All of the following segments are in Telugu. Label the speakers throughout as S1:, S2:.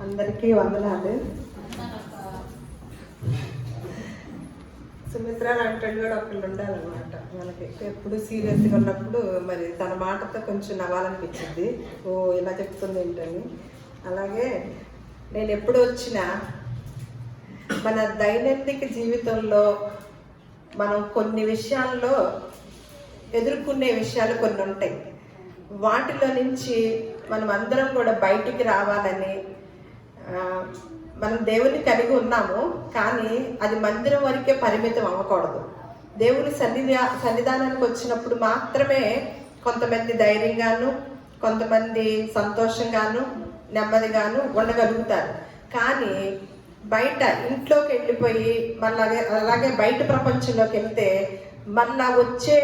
S1: అందరికీ వందనాలు. సుమిత్ర లాంటి కూడా ఒకళ్ళు ఉండాలన్నమాట. మనకి ఎప్పుడు సీరియస్గా ఉన్నప్పుడు మరి తన మాటతో కొంచెం నవ్వాలనిపించింది. ఓ ఇలా చెప్తుంది ఏంటని. అలాగే నేను ఎప్పుడు వచ్చినా మన దైనందిక జీవితంలో మనం కొన్ని విషయాల్లో ఎదుర్కొనే విషయాలు కొన్ని ఉంటాయి. వాటిలో నుంచి మనం అందరం కూడా బయటికి రావాలని మనం దేవుని కలిగి ఉన్నాము. కానీ అది మందిరం వరకే పరిమితం అవ్వకూడదు. దేవుని సన్నిధానానికి వచ్చినప్పుడు మాత్రమే కొంతమంది ధైర్యంగాను, కొంతమంది సంతోషంగాను, నెమ్మదిగాను ఉండగలుగుతారు. కానీ బయట ఇంట్లోకి వెళ్ళిపోయి అలాగే బయట ప్రపంచంలోకి వెళ్తే మళ్ళా వచ్చే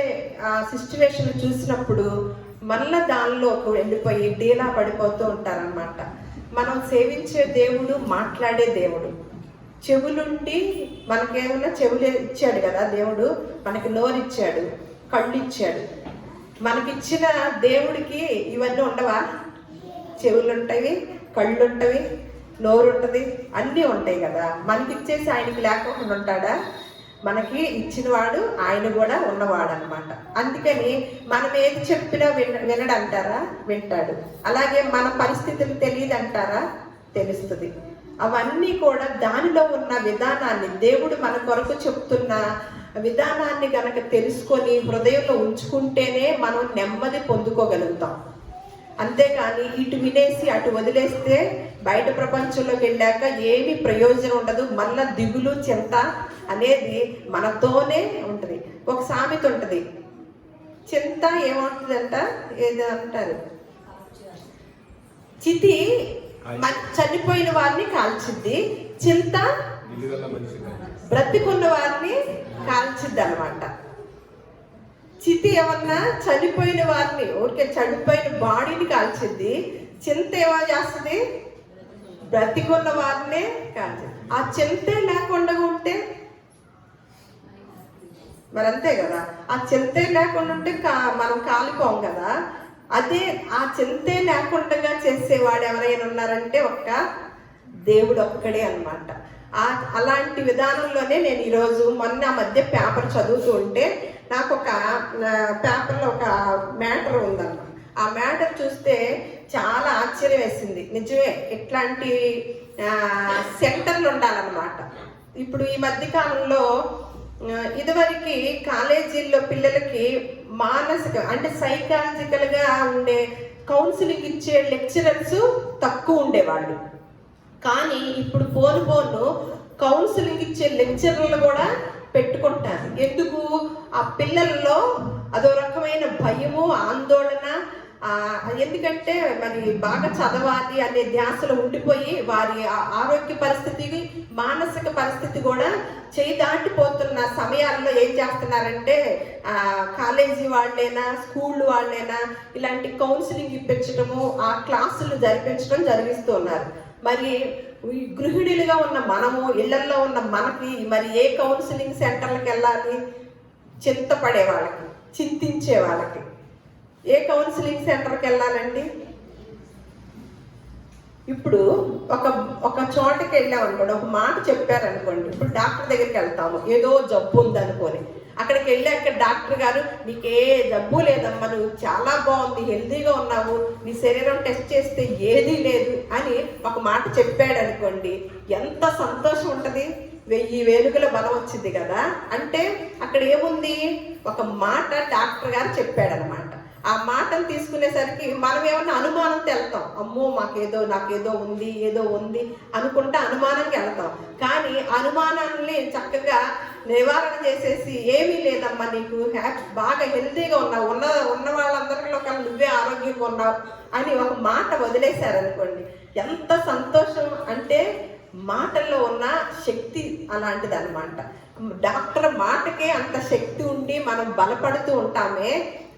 S1: ఆ సిచ్యువేషన్ చూసినప్పుడు మళ్ళా దానిలోకి వెళ్ళిపోయి డీలా పడిపోతూ ఉంటారనమాట. మనం సేవించే దేవుడు మాట్లాడే దేవుడు. చెవులుండి మనకేమన్నా చెవులు ఇచ్చాడు కదా దేవుడు, మనకి నోరు ఇచ్చాడు, కళ్ళు ఇచ్చాడు. మనకిచ్చిన దేవుడికి ఇవన్నీ ఉండవా? చెవులు ఉంటాయి, కళ్ళు ఉంటాయి, నోరు ఉంటుంది, అన్నీ ఉంటాయి కదా. మనకిచ్చేసి ఆయనకి లేకుండా ఉంటాడా? మనకి ఇచ్చినవాడు ఆయన కూడా ఉన్నవాడు అనమాట. అందుకని మనం ఏది చెప్పినా వినడంటారా? వింటాడు. అలాగే మన పరిస్థితులు తెలియదు అంటారా? తెలుస్తుంది. అవన్నీ కూడా దానిలో ఉన్న విధానాన్ని, దేవుడు మన కొరకు చెప్తున్న విధానాన్ని గనక తెలుసుకొని హృదయంలో ఉంచుకుంటేనే మనం నెమ్మది పొందుకోగలుగుతాం. అంతేకాని ఇటు వినేసి అటు వదిలేస్తే బయట ప్రపంచంలోకి వెళ్ళాక ఏమీ ప్రయోజనం ఉండదు. మళ్ళా దిగులు, చింత అనేది మనతోనే ఉంటుంది. ఒక సామెత ఉంటుంది, చింత ఏమంటుందంట, ఏదో అంటారు, చితి చనిపోయిన వారిని కాల్చిద్ది, చింత బ్రతికున్న వారిని కాల్చిద్ది అనమాట. చితి ఏమన్నా చనిపోయిన వారిని, ఊరికే చనిపోయిన బాడీని కాల్చింది. చింత ఏమో చేస్తుంది, బ్రతికున్న వారినే కాల్చింది. ఆ చింతే లేకుండా ఉంటే మరి అంతే కదా. ఆ చింతే లేకుండా ఉంటే మనం కాలిపోం కదా. అదే ఆ చింతే లేకుండా చేసేవాడు ఎవరైనా ఉన్నారంటే ఒక్క దేవుడు ఒక్కడే అనమాట. అలాంటి విధానంలోనే నేను ఈరోజు మొన్న మధ్య పేపర్ చదువుతూ ఉంటే నాకు ఒక పేపర్లో ఒక మ్యాటర్ ఉందన్న. ఆ మ్యాటర్ చూస్తే చాలా ఆశ్చర్యం వేసింది. నిజమే, ఇట్లాంటి సెంటర్లు ఉండాలన్నమాట. ఇప్పుడు ఈ మధ్య కాలంలో ఇదివరకు కాలేజీల్లో పిల్లలకి మానసిక అంటే సైకాలజికల్గా ఉండే కౌన్సిలింగ్ ఇచ్చే లెక్చరర్స్ తక్కువ ఉండేవాళ్ళు. కానీ ఇప్పుడు పోను కౌన్సిలింగ్ ఇచ్చే లెక్చరర్లు కూడా పెట్టుకుంటారు. ఎందుకు? ఆ పిల్లల్లో అదో రకమైన భయము, ఆందోళన. ఎందుకంటే మరి బాగా చదవాలి అనే ధ్యాసలో ఉండిపోయి వారి ఆరోగ్య పరిస్థితి, మానసిక పరిస్థితి కూడా చేయి దాటిపోతున్న సమయాల్లో ఏం చేస్తున్నారంటే కాలేజీ వాళ్ళైనా స్కూల్ వాళ్ళైనా ఇలాంటి కౌన్సిలింగ్ ఇప్పించడము, ఆ క్లాసులు జరిపించడం జరిగిస్తున్నారు. మరి గృహిణులుగా ఉన్న మనము, ఇళ్లలో ఉన్న మనకి మరి ఏ కౌన్సిలింగ్ సెంటర్లకు వెళ్ళాలి? చింతపడే వాళ్ళకి, చింతించే వాళ్ళకి ఏ కౌన్సిలింగ్ సెంటర్కి వెళ్ళాలండి? ఇప్పుడు ఒక చోటకి వెళ్ళామనుకోండి, ఒక మాట చెప్పారనుకోండి. ఇప్పుడు డాక్టర్ దగ్గరికి వెళ్తాము, ఏదో జబ్బు ఉందనుకోని. అక్కడికి వెళ్ళాక డాక్టర్ గారు నీకు ఏ జబ్బు లేదమ్మా, నువ్వు చాలా బాగుంది, హెల్తీగా ఉన్నావు, నీ శరీరం టెస్ట్ చేస్తే ఏదీ లేదు అని ఒక మాట చెప్పాడు అనుకోండి, ఎంత సంతోషం ఉంటుంది. 1000 వేలుగుల బలం వచ్చింది కదా. అంటే అక్కడ ఏముంది? ఒక మాట డాక్టర్ గారు చెప్పాడనమాట. ఆ మాటను తీసుకునేసరికి మనం ఏమన్నా అనుమానంతో వెళ్తాం. అమ్మో నాకేదో ఉంది, ఏదో ఉంది అనుకుంటే అనుమానంకి వెళ్తాం. కానీ అనుమానాన్ని చక్కగా నివారణ చేసేసి ఏమీ లేదమ్మా, నీకు బాగా హెల్తీగా ఉన్నావు, ఉన్న వాళ్ళందరిలో కన్నా నువ్వే ఆరోగ్యంగా ఉన్నావు అని ఒక మాట వదిలేశారనుకోండి, ఎంత సంతోషం. అంటే మాటల్లో ఉన్న శక్తి అలాంటిది అనమాట. డాక్టర్ మాటకే అంత శక్తి ఉండి మనం బలపడుతూ ఉంటామే.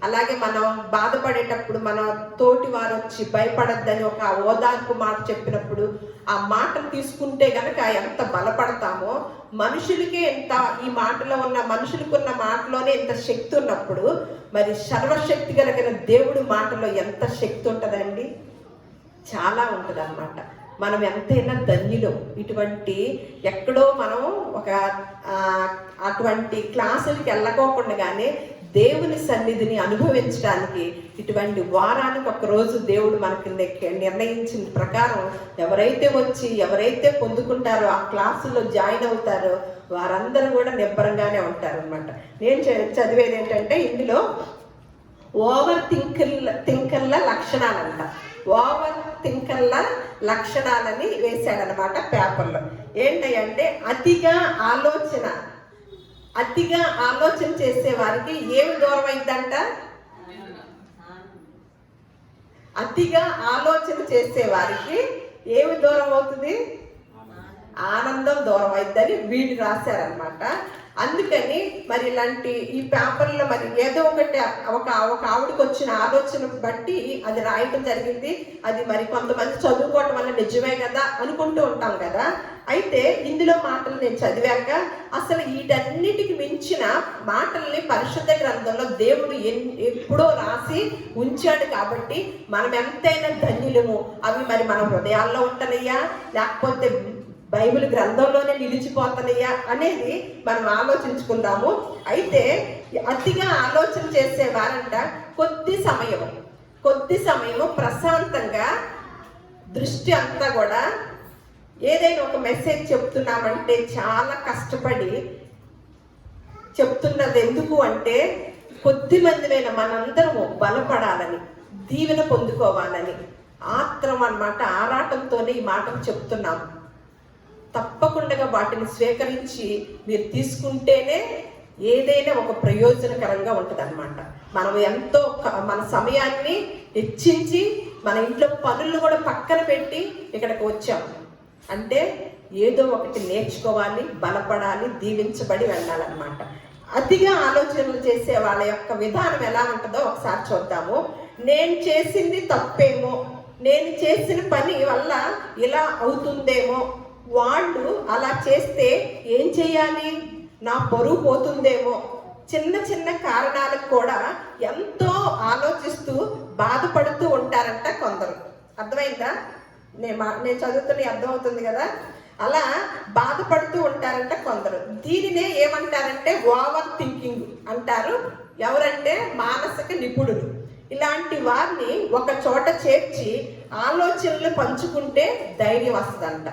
S1: అలాగే మనం బాధపడేటప్పుడు మన తోటి వారు వచ్చి భయపడద్దని ఒక ఓదార్పు మాట చెప్పినప్పుడు ఆ మాటను తీసుకుంటే గనక ఎంత బలపడతామో, మనుషులకే ఎంత ఈ మాటలో ఉన్న మనుషులకున్న మాటలోనే ఎంత శక్తి ఉన్నప్పుడు మరి సర్వశక్తి కలిగిన దేవుడి మాటలో ఎంత శక్తి ఉంటుందండి? చాలా ఉంటుంది అన్నమాట. మనం ఎంతైనా ధన్యులు. ఇటువంటి ఎక్కడో మనం ఒక అటువంటి క్లాసులకి వెళ్ళకోకుండానే దేవుని సన్నిధిని అనుభవించడానికి ఇటువంటి వారానికి ఒక రోజు దేవుడు మనకి నిర్ణయించిన ప్రకారం ఎవరైతే పొందుకుంటారో, ఆ క్లాసుల్లో జాయిన్ అవుతారో వారందరూ కూడా నిబ్బరంగానే ఉంటారు అనమాట. నేను చదివేది ఏంటంటే ఇందులో ఓవర్ థింకర్ల లక్షణాలంట. ఓవర్ థింకర్ల లక్షణాలని వేశాడనమాట పేపర్లో. ఏంటంటే అతిగా ఆలోచన చేసే వారికి ఏమి దూరం అయిందంట? అతిగా ఆలోచన చేసే వారికి ఏమి దూరం అవుతుంది? ఆనందం దూరం అయిద్దని వీళ్ళు రాశారనమాట. అందుకని మరి ఇలాంటి ఈ పేపర్లో మరి ఏదో ఒకటి ఒక ఆవిడకి వచ్చిన ఆలోచన బట్టి అది రాయటం జరిగింది. అది మరి కొంతమంది చదువుకోవటం వల్ల నిజమే కదా అనుకుంటూ ఉంటాం కదా. అయితే ఇందులో మాటలు నేను చదివాక అసలు వీటన్నిటికి మించిన మాటల్ని పరిశుద్ధ గ్రంథంలో దేవుడు ఎప్పుడో రాసి ఉంచాడు. కాబట్టి మనం ఎంతైనా ధన్యులము. అవి మరి మన హృదయాల్లో ఉంటున్నాయా లేకపోతే బైబిల్ గ్రంథంలోనే నిలిచిపోతున్నాయా అనేది మనం ఆలోచించుకుందాము. అయితే అతిగా ఆలోచన చేసే వారంట కొద్ది సమయము ప్రశాంతంగా దృష్టి అంతా కూడా ఏదైనా ఒక మెసేజ్ చెప్తున్నామంటే చాలా కష్టపడి చెప్తున్నది. ఎందుకు అంటే కొద్ది మందినైనా మనందరము బలపడాలని, దీవెన పొందుకోవాలని ఆత్రం అన్నమాట. ఆరాటంతోనే ఈ మాటలు చెప్తున్నాము. తప్పకుండా వాటిని స్వీకరించి మీరు తీసుకుంటేనే ఏదైనా ఒక ప్రయోజనకరంగా ఉంటుంది అనమాట. మనం ఎంతో మన సమయాన్ని హెచ్చించి మన ఇంట్లో పనులు కూడా పక్కన పెట్టి ఇక్కడికి వచ్చాము అంటే ఏదో ఒకటి నేర్చుకోవాలి, బలపడాలి, దీవించబడి వెళ్ళాలన్నమాట. అతిగా ఆలోచనలు చేసే వాళ్ళ యొక్క విధానం ఎలా ఉంటుందో ఒకసారి చూద్దాము. నేను చేసింది తప్పేమో, నేను చేసిన పని వల్ల ఇలా అవుతుందేమో, వాళ్ళు అలా చేస్తే ఏం చేయాలి, నా పరువు పోతుందేమో, చిన్న కారణాలకు కూడా ఎంతో ఆలోచిస్తూ బాధపడుతూ ఉంటారంట కొందరు. అర్థమైందా? నేను చదువుతున్న అర్థమవుతుంది కదా. అలా బాధపడుతూ ఉంటారంట కొందరు. దీనినే ఏమంటారంటే ఓవర్ థింకింగ్ అంటారు. ఎవరంటే మానసిక నిపుణులు. ఇలాంటి వారిని ఒక చోట చేర్చి ఆలోచనలు పంచుకుంటే ధైర్యం వస్తుందంట.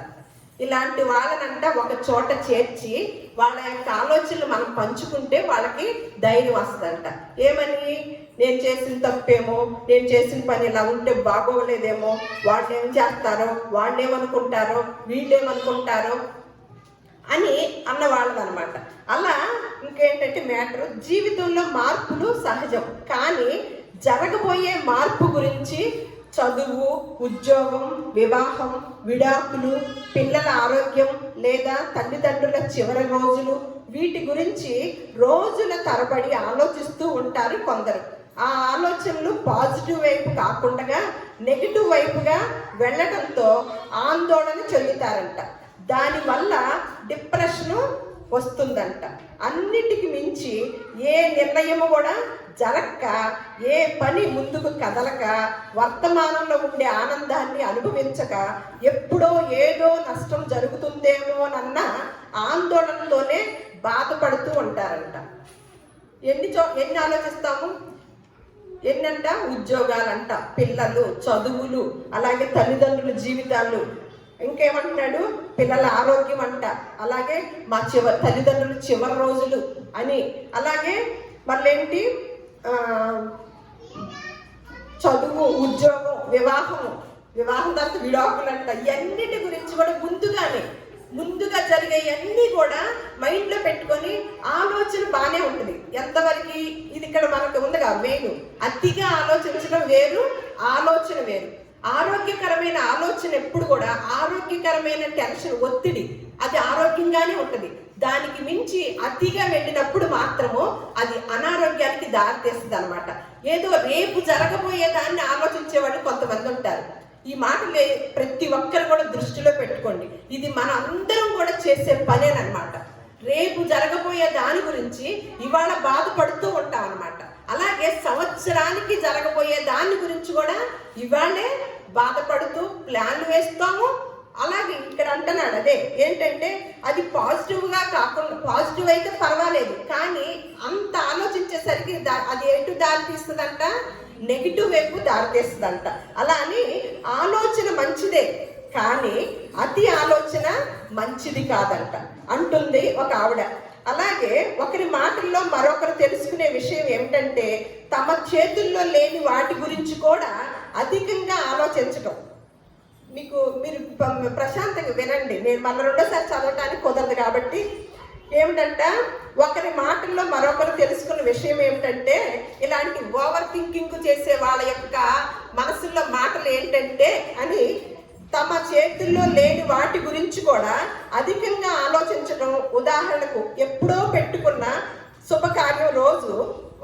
S1: ఇలాంటి వాళ్ళనంట ఒక చోట చేర్చి వాళ్ళ యొక్క ఆలోచనలు మనం పంచుకుంటే వాళ్ళకి ధైర్యం వస్తుందంట. ఏమని? నేను చేసిన తప్పేమో, నేను చేసిన పని ఇలా ఉంటే బాగోలేదేమో, వాళ్ళు ఏం చేస్తారో, వాళ్ళు ఏమనుకుంటారో, వీళ్ళేమనుకుంటారో అని అన్నవాళ్ళది అనమాట. అలా ఇంకేంటంటే మ్యాటర్, జీవితంలో మార్పులు సహజం, కానీ జరగబోయే మార్పు గురించి చదువు, ఉద్యోగం, వివాహం, విడాకులు, పిల్లల ఆరోగ్యం లేదా తల్లిదండ్రుల చివరి రోజులు, వీటి గురించి రోజుల తరబడి ఆలోచిస్తూ ఉంటారు కొందరు. ఆ ఆలోచనలు పాజిటివ్ వైపు కాకుండా నెగిటివ్ వైపుగా వెళ్ళడంతో ఆందోళన చెందుతారంట. దానివల్ల డిప్రెషన్ వస్తుందంట. అన్నిటికి మించి ఏ నిర్ణయము కూడా జరక్క, ఏ పని ముందుకు కదలక, వర్తమానంలో ఉండే ఆనందాన్ని అనుభవించక, ఎప్పుడో ఏదో నష్టం జరుగుతుందేమోనన్న ఆందోళనతోనే బాధపడుతూ ఉంటారంట. ఎన్ని ఆలోచిస్తాము? ఎన్నంట? ఉద్యోగాలంట, పిల్లలు, చదువులు, అలాగే తల్లిదండ్రుల జీవితాలు, ఇంకేమంటున్నాడు? పిల్లల ఆరోగ్యం అంట, అలాగే మా తల్లిదండ్రులు చివరి రోజులు అని, అలాగే మళ్ళేంటి చదువు, ఉద్యోగం, వివాహం తర్వాత విడాకులంట. ఇవన్నిటి గురించి కూడా ముందుగా జరిగేవన్నీ కూడా మైండ్లో పెట్టుకొని ఆలోచన బాగానే ఉంటుంది. ఎంతవరకు ఇది ఇక్కడ మనకు ఉందిగా మెయిన్. అతిగా ఆలోచించడం వేరు, ఆలోచన వేరు. ఆరోగ్యకరమైన ఆలోచన ఎప్పుడు కూడా, ఆరోగ్యకరమైన టెన్షన్, ఒత్తిడి అది ఆరోగ్యంగానే ఉంటుంది. దానికి మించి అతిగా వెళ్ళినప్పుడు మాత్రము అది అనారోగ్యానికి దారితీస్తుంది అనమాట. ఏదో రేపు జరగబోయే దాన్ని ఆలోచించేవాళ్ళు కొంతమంది ఉంటారు. ఈ మాటలు ప్రతి ఒక్కరు కూడా దృష్టిలో పెట్టుకోండి. ఇది మన అందరం కూడా చేసే పనేనమాట. రేపు జరగబోయే దాని గురించి ఇవాళ బాధపడుతూ ఉంటాం అనమాట. అలాగే సంవత్సరానికి జరగబోయే దాని గురించి కూడా ఇవాళే బాధపడుతూ ప్లాన్లు వేస్తాము, అలాగే ఇక్కడ అంటున్నాడు అదే ఏంటంటే అది పాజిటివ్గా కాకుండా, పాజిటివ్ అయితే పర్వాలేదు కానీ అంత ఆలోచించేసరికి అది ఎటు దారి తీస్తుందంట, నెగిటివ్ వైపు దారి తీస్తుందంట. అలా అని ఆలోచన మంచిదే కానీ అతి ఆలోచన మంచిది కాదంట అంటుంది ఒక ఆవిడ. అలాగే ఒకరి మాటల్లో మరొకరు తెలుసుకునే విషయం ఏమిటంటే తమ చేతుల్లో లేని వాటి గురించి కూడా అధికంగా ఆలోచించడం. మీరు ప్రశాంతంగా వినండి, నేను మళ్ళీ రెండోసారి చదవటానికి కుదరదు కాబట్టి. ఏమిటంట, ఒకరి మాటల్లో మరొకరు తెలుసుకున్న విషయం ఏమిటంటే ఇలాంటి ఓవర్ థింకింగ్ చేసే వాళ్ళ యొక్క మనసుల్లో మాటలు ఏంటంటే అని తమ చేతుల్లో లేని వాటి గురించి కూడా అధికంగా ఆలోచించడం. ఉదాహరణకు ఎప్పుడో పెట్టుకున్న శుభకార్యం రోజు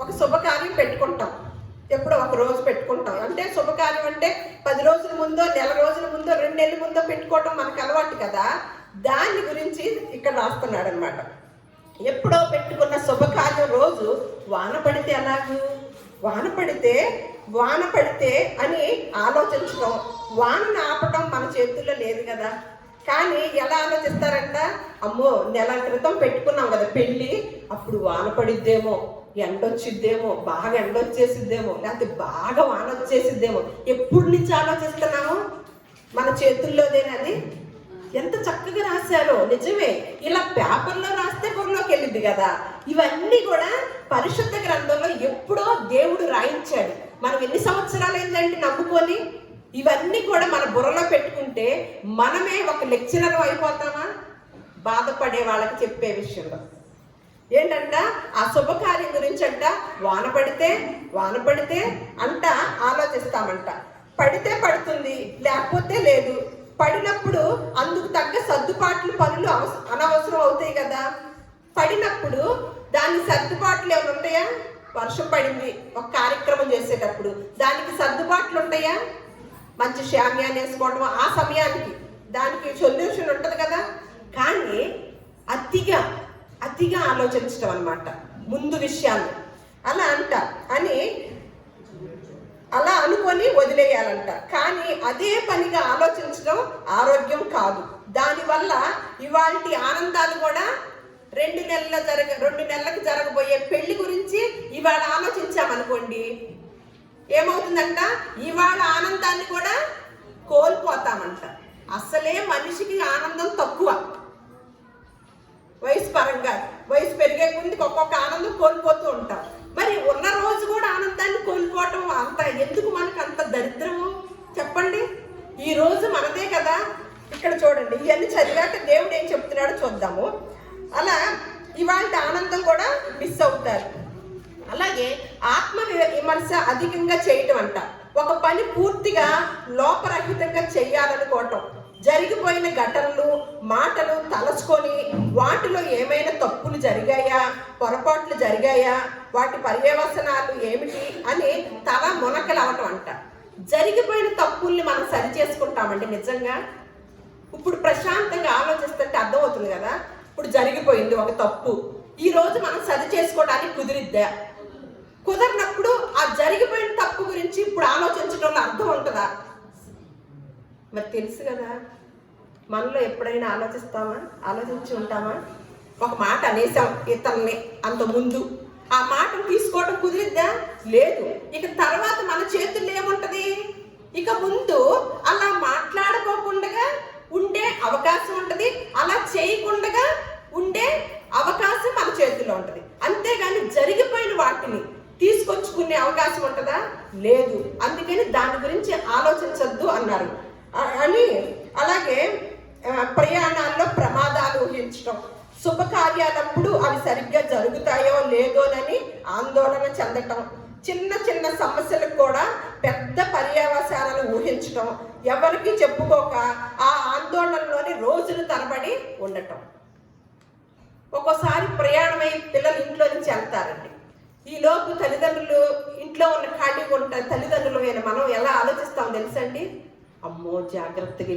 S1: ఒక శుభకార్యం పెట్టుకుంటాం, ఎప్పుడో ఒక రోజు పెట్టుకుంటాం. అంటే శుభకార్యం అంటే 10 రోజుల ముందో, నెల రోజుల ముందో, 2 నెలల ముందో పెట్టుకోవడం మనకు అలవాటు కదా. దాని గురించి ఇక్కడ రాస్తున్నాడు అనమాట. ఎప్పుడో పెట్టుకున్న శుభకార్యం రోజు వాన పడితే ఎలాగూ, వాన పడితే అని ఆలోచించడం. వానను ఆపటం మన చేతుల్లో లేదు కదా. కానీ ఎలా ఆలోచిస్తారంట, అమ్మో నెల క్రితం పెట్టుకున్నాం కదా పెళ్ళి, అప్పుడు వాన పడిద్దేమో, ఎండొచ్చిద్దేమో, బాగా ఎండొచ్చేసిద్దేమో, లేకపోతే బాగా వాన వచ్చేసిద్దేమో. ఎప్పటి నుంచి ఆలోచిస్తున్నాము, మన చేతుల్లోదేనది. ఎంత చక్కగా రాశారో, నిజమే. ఇలా పేపర్లో రాస్తే బుర్రలోకి వెళ్ళింది కదా. ఇవన్నీ కూడా పరిశుద్ధ గ్రంథంలో ఎప్పుడో దేవుడు రాయించాడు. మనం ఎన్ని సంవత్సరాలు ఏంటంటే నమ్ముకొని ఇవన్నీ కూడా మన బుర్రలో పెట్టుకుంటే మనమే ఒక లెక్చరర్ అయిపోతామా? బాధపడే వాళ్ళకి చెప్పే విషయంలో ఏంటంట, ఆ శుభకార్యం గురించి అంట వాన పడితే అంట ఆలోచిస్తామంట. పడితే పడుతుంది, లేకపోతే లేదు. పడినప్పుడు అందుకు తగ్గ సర్దుబాట్లు పనులు అనవసరం అవుతాయి కదా. పడినప్పుడు దాని సర్దుబాట్లు ఏమైనా ఉంటాయా? వర్షం పడింది, ఒక కార్యక్రమం చేసేటప్పుడు దానికి సర్దుబాట్లు ఉంటాయా? మంచి షామ్యాన్ని వేసుకోవడం ఆ సమయానికి, దానికి సొల్యూషన్ ఉంటుంది కదా. కానీ అతిగా ఆలోచించడం అన్నమాట ముందు విషయాలు. అలా అనుకొని వదిలేయాలంట. కానీ అదే పనిగా ఆలోచించడం ఆరోగ్యం కాదు. దానివల్ల ఇవాల్టి ఆనందాలు కూడా 2 నెలలకు జరగబోయే పెళ్లి గురించి ఇవాళ ఆలోచించామనుకోండి, ఏమవుతుందంట, ఇవాళ ఆనందాన్ని కూడా కోల్పోతామంట. అసలే మనిషికి ఆనందం తక్కువ వయసు పరంగా. వయసు పెరిగే కొద్దికి ఒక్కొక్క ఆనందం కోల్పోతూ ఉంటాం. మరి ఉన్న రోజు కూడా ఆనందాన్ని కోల్పోవటం అంత ఎందుకు? మనకు అంత దరిద్రము చెప్పండి. ఈ రోజు మనదే కదా. ఇక్కడ చూడండి, ఇవన్నీ చదివాక దేవుడు ఏం చెప్తున్నాడో చూద్దాము. అలా ఇవాళ ఆనందం కూడా మిస్ అవుతారు. అలాగే ఆత్మ విమర్శ అధికంగా చేయటం అంట. ఒక పని పూర్తిగా లోపరహితంగా చెయ్యాలనుకోవటం. జరిగిపోయిన ఘటనలు, మాటలు తలచుకొని వాటిలో ఏమైనా తప్పులు జరిగాయా, పొరపాట్లు జరిగాయా, వాటి పర్యవసనాలు ఏమిటి అని తల మునకలు అవటం అంట. జరిగిపోయిన తప్పుల్ని మనం సరి చేసుకుంటామండి నిజంగా. ఇప్పుడు ప్రశాంతంగా ఆలోచిస్తుంటే అర్థమవుతుంది కదా. ఇప్పుడు జరిగిపోయింది ఒక తప్పు, ఈ రోజు మనం సరి చేసుకోవడానికి కుదిరిద్దా? కుదరినప్పుడు ఆ జరిగిపోయిన తప్పు గురించి ఇప్పుడు ఆలోచించడంలో అర్థం ఉంటుందా? మరి తెలుసు కదా. మనలో ఎప్పుడైనా ఆలోచించి ఉంటామా? ఒక మాట అనేసాం ఇతన్ని అంత ముందు, ఆ మాటను తీసుకోవడం కుదిరిద్దా? లేదు. ఇక తర్వాత మన చేతుల్లో ఏముంటది? ఇక ముందు అలా మాట్లాడుకోకుండా ఉండే అవకాశం ఉంటది, అలా చేయకుండా ఉండే అవకాశం మన చేతుల్లో ఉంటది. అంతేగాని జరిగిపోయిన వాటిని తీసుకొచ్చుకునే అవకాశం ఉంటుందా? లేదు. అందుకని దాని గురించి ఆలోచించద్దు అన్నారు అని. అలాగే ప్రయాణాల్లో ప్రమాదాలు ఊహించడం. శుభకార్యాలప్పుడు అవి సరిగ్గా జరుగుతాయో లేదోనని ఆందోళన చెందటం. చిన్న సమస్యలకు కూడా పెద్ద పర్యవసానాలు ఊహించటం. ఎవరికి చెప్పుకోక ఆ ఆందోళనలోని రోజులు తరబడి ఉండటం. ఒక్కోసారి ప్రయాణమై పిల్లలు ఇంట్లో నుంచి వెళ్తారండి. ఈలోపు తల్లిదండ్రులు ఇంట్లో ఉన్న ఖాళీగా ఉంటారు. తల్లిదండ్రులు మనం ఎలా ఆలోచిస్తాం తెలుసండి? అమ్మో జాగ్రత్తగా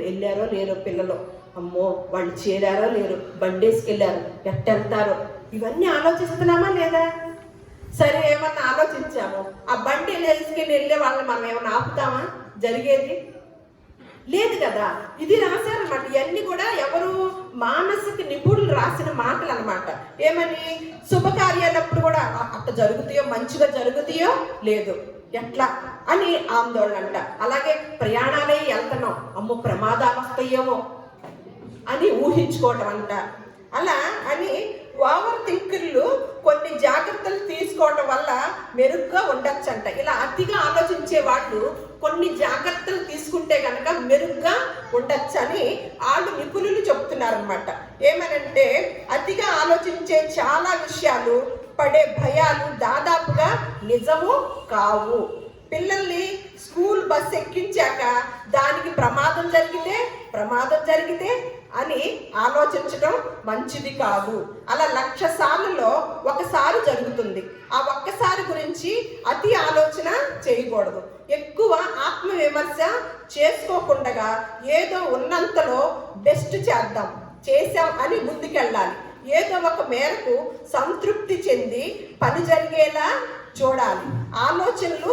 S1: వెళ్ళారో లేరో పిల్లలు, అమ్మో వాళ్ళు చేరారో లేరు, బండేసుకెళ్ళారు, ఎట్టెళ్తారో, ఇవన్నీ ఆలోచిస్తున్నామా లేదా? సరే ఏమన్నా ఆలోచించాము, ఆ బండి వేసుకెళ్ళి వెళ్ళే వాళ్ళని మనం ఏమన్నా ఆపుతామా? జరిగేది లేదు కదా. ఇది రాశారనమాట. ఇవన్నీ కూడా ఎవరు? మానసిక నిపుణులు రాసిన మాటలు అనమాట. ఏమని? శుభకార్యాలప్పుడు కూడా అట్ట జరుగుతాయో, మంచిగా జరుగుతాయో లేదు, ఎట్లా అని ఆందోళన అంట. అలాగే ప్రయాణాలే వెళ్తున్నాం, అమ్మో ప్రమాదాలు వస్తాయేమో అని ఊహించుకోవటం అంట. అలా అని ఓవర్ థింకర్లు కొన్ని జాగ్రత్తలు తీసుకోవటం వల్ల మెరుగ్గా ఉండొచ్చంట. ఇలా అతిగా ఆలోచించే వాళ్ళు కొన్ని జాగ్రత్తలు తీసుకుంటే కనుక మెరుగ్గా ఉండొచ్చని వాళ్ళు నిపుణులు చెప్తున్నారనమాట. ఏమనంటే అతిగా ఆలోచించే చాలా విషయాలు పడే భయాలు దాదాపుగా నిజము కావు. పిల్లల్ని స్కూల్ బస్ ఎక్కించాక దానికి ప్రమాదం జరిగితే అని ఆలోచించడం మంచిది కాదు. అలా 1,00,000 సార్లలో ఒకసారి జరుగుతుంది. ఆ ఒక్కసారి గురించి అతి ఆలోచన చేయకూడదు. ఎక్కువ ఆత్మ విమర్శ చేసుకోకుండా ఏదో ఉన్నంతలో బెస్ట్ చేసాం అని ముందుకెళ్ళాలి. ఏదో ఒక మేరకు సంతృప్తి చెంది పని జరిగేలా చూడాలి. ఆలోచనలు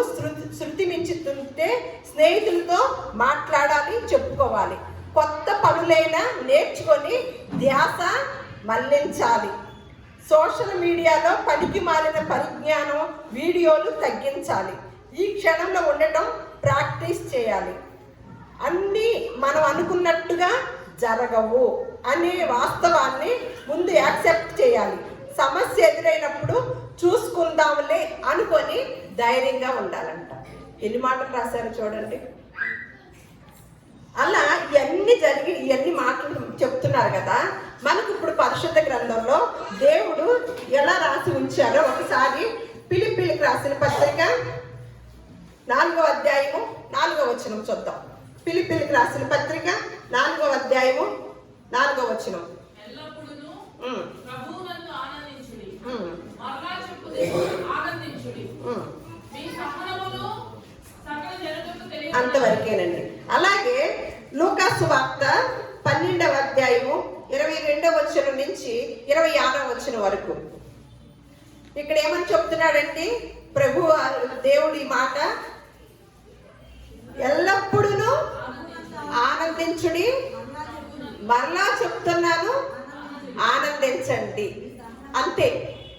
S1: శృతి మించుతుంటే స్నేహితులతో మాట్లాడాలి, చెప్పుకోవాలి. కొత్త పనులైనా నేర్చుకొని ధ్యాస మళ్లించాలి. సోషల్ మీడియాలో పనికి మాలిన పరిజ్ఞానం వీడియోలు తగ్గించాలి. ఈ క్షణంలో ఉండటం ప్రాక్టీస్ చేయాలి. అన్నీ మనం అనుకున్నట్టుగా జరగవు అనే వాస్తవాన్ని ముందు యాక్సెప్ట్ చేయాలి. సమస్య ఎదురైనప్పుడు చూసుకుందాంలే అనుకొని ధైర్యంగా ఉండాలంట. ఎన్ని మాటలు రాశారు చూడండి. అలా ఇవన్నీ మాటలు చెప్తున్నారు కదా. మనకు ఇప్పుడు పరిశుద్ధ గ్రంథంలో దేవుడు ఎలా రాసి ఉంచారో ఒకసారి ఫిలిప్పీలకు రాసిన పత్రిక 4వ అధ్యాయము 4వ వచనం చూద్దాం. ఫిలిప్పీలకు రాసిన పత్రిక 4వ అధ్యాయము 4వ వచనం. అంతవరకేనండి. అలాగే లూకాసు వార్త 12వ అధ్యాయము 22వ వచనం నుంచి 26వ వచనం వరకు ఇక్కడ ఏమని చెప్తున్నాడంటే ప్రభు దేవుడి మాట, ఎల్లప్పుడూ ఆనందించుడి, మరలా చెప్తున్నాను ఆనందించండి. అంతే.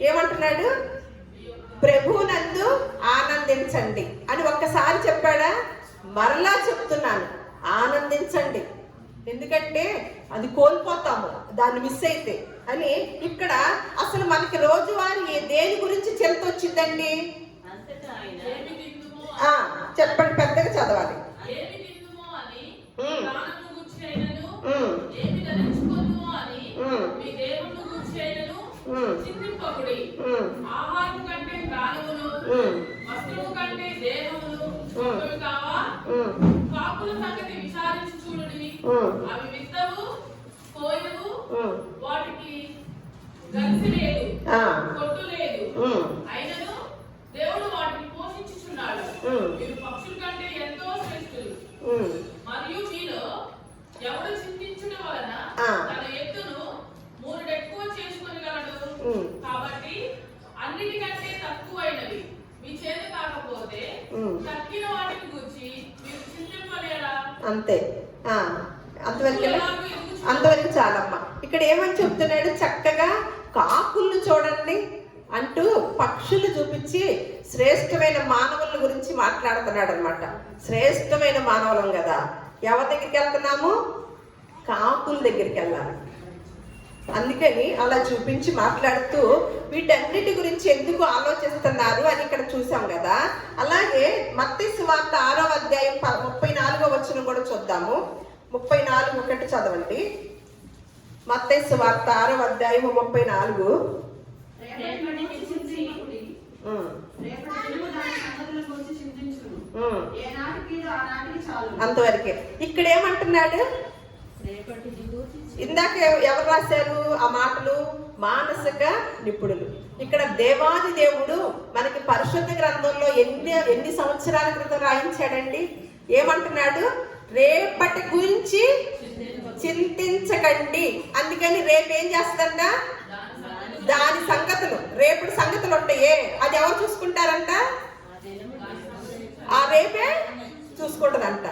S1: ఏమంటున్నాడు? ప్రభువునందు ఆనందించండి అని ఒక్కసారి చెప్పాడా? మరలా చెప్తున్నాను ఆనందించండి. ఎందుకంటే అది కోల్పోతాము దాన్ని మిస్ అయితే అని. ఇక్కడ అసలు మనకి రోజువారీ దేని గురించి చింత వచ్చిందండి? చెప్పండి, పెద్దగా చదవాలి.
S2: వాటికి గరిసి లేదు, కొట్టు లేదు, అయినను దేవుడు వాటిని పోషించుచున్నాడు. మీరు పక్షుల కంటే ఎంతో శ్రేష్ఠులు. మరియు మీలో ఎవడు చింతించడం వలన తన ఎత్తును 3 రెట్లు చేసుకొనగలడు. కాబట్టి అన్నిటికంటే తక్కువైనవి మీ చేత కాకపోతే తక్కిన వాటిని గురించి మీరు చింతింపలేరా?
S1: అంతే. అంతవరకు చాలమ్మా. ఇక్కడ ఏమని చెప్తున్నాడు? చక్కగా కాకులను చూడండి అంటూ పక్షులు చూపించి శ్రేష్టమైన మానవుల గురించి మాట్లాడుతున్నాడు అనమాట. శ్రేష్టమైన మానవులం కదా. ఎవరి దగ్గరికి వెళ్తున్నాము? కాకుల దగ్గరికి వెళ్ళాలి. అందుకని అలా చూపించి మాట్లాడుతూ వీటన్నిటి గురించి ఎందుకు ఆలోచిస్తున్నారు అని ఇక్కడ చూసాం కదా. అలాగే మత్తయి సువార్త 6వ అధ్యాయం 34వ వచనం కూడా చూద్దాము. 34:1 చదవండి. మత్తయి సువార్త 6వ అధ్యాయం 34. అంతవరకే. ఇక్కడ ఏమంటున్నాడు? ఇందాక ఎవరు రాశారు ఆ మాటలు? మానసిక నిపుణులు. ఇక్కడ దేవాది దేవుడు మనకి పరిశుద్ధ గ్రంథంలో ఎన్ని సంవత్సరాల క్రితం రాయించాడండి? ఏమంటున్నాడు? రేపటి గురించి చింతించకండి. అందుకని రేపు ఏం చేస్తారంట? దాని సంగతులు, రేపటి సంగతులు ఉంటాయే అది ఎవరు చూసుకుంటారంట? ఆ రేపే చూసుకుంటుందంట.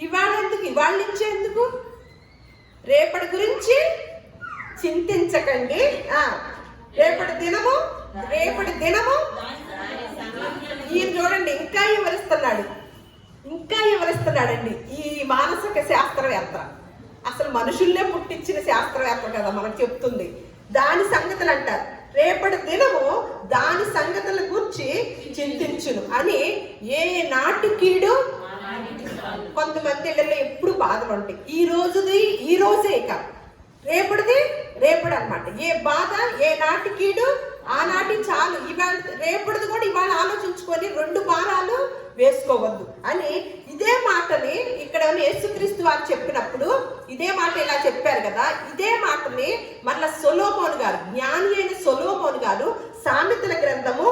S1: ఇవాళ ఎందుకు, ఇవాళ నుంచే ఎందుకు? రేపటి గురించి చింతించకండి. రేపటి దినము ఈయన చూడండి ఇంకా వివరిస్తున్నాడండి. ఈ మానసిక శాస్త్రవేత్త అసలు మనుషుల్నే పుట్టించిన శాస్త్రవేత్త కదా మనకు చెప్తుంది. దాని సంగతులు అంటారు. రేపటి దినము దాని సంగతుల గురించి చింతించును అని. ఏ నాటి కీడు కొంతమంది ఇళ్ళలో ఎప్పుడు బాధలు ఉంటాయి. ఈ రోజే ఇక రేపటిది రేపటి అన్నమాట. ఏ బాధ ఏ నాటి కీడు ఆనాటి చాలు. ఇవాళ రేపటిది కూడా ఇవాళ ఆలోచించుకొని 2 భారాలు వేసుకోవద్దు అని ఇదే మాటని ఇక్కడ యేసుక్రీస్తు వారు చెప్పినప్పుడు ఇదే మాట ఇలా చెప్పారు కదా. ఇదే మాటని మళ్ళా సొలొమోను గారు, జ్ఞాని అయిన సొలొమోను గారు సామెతల గ్రంథము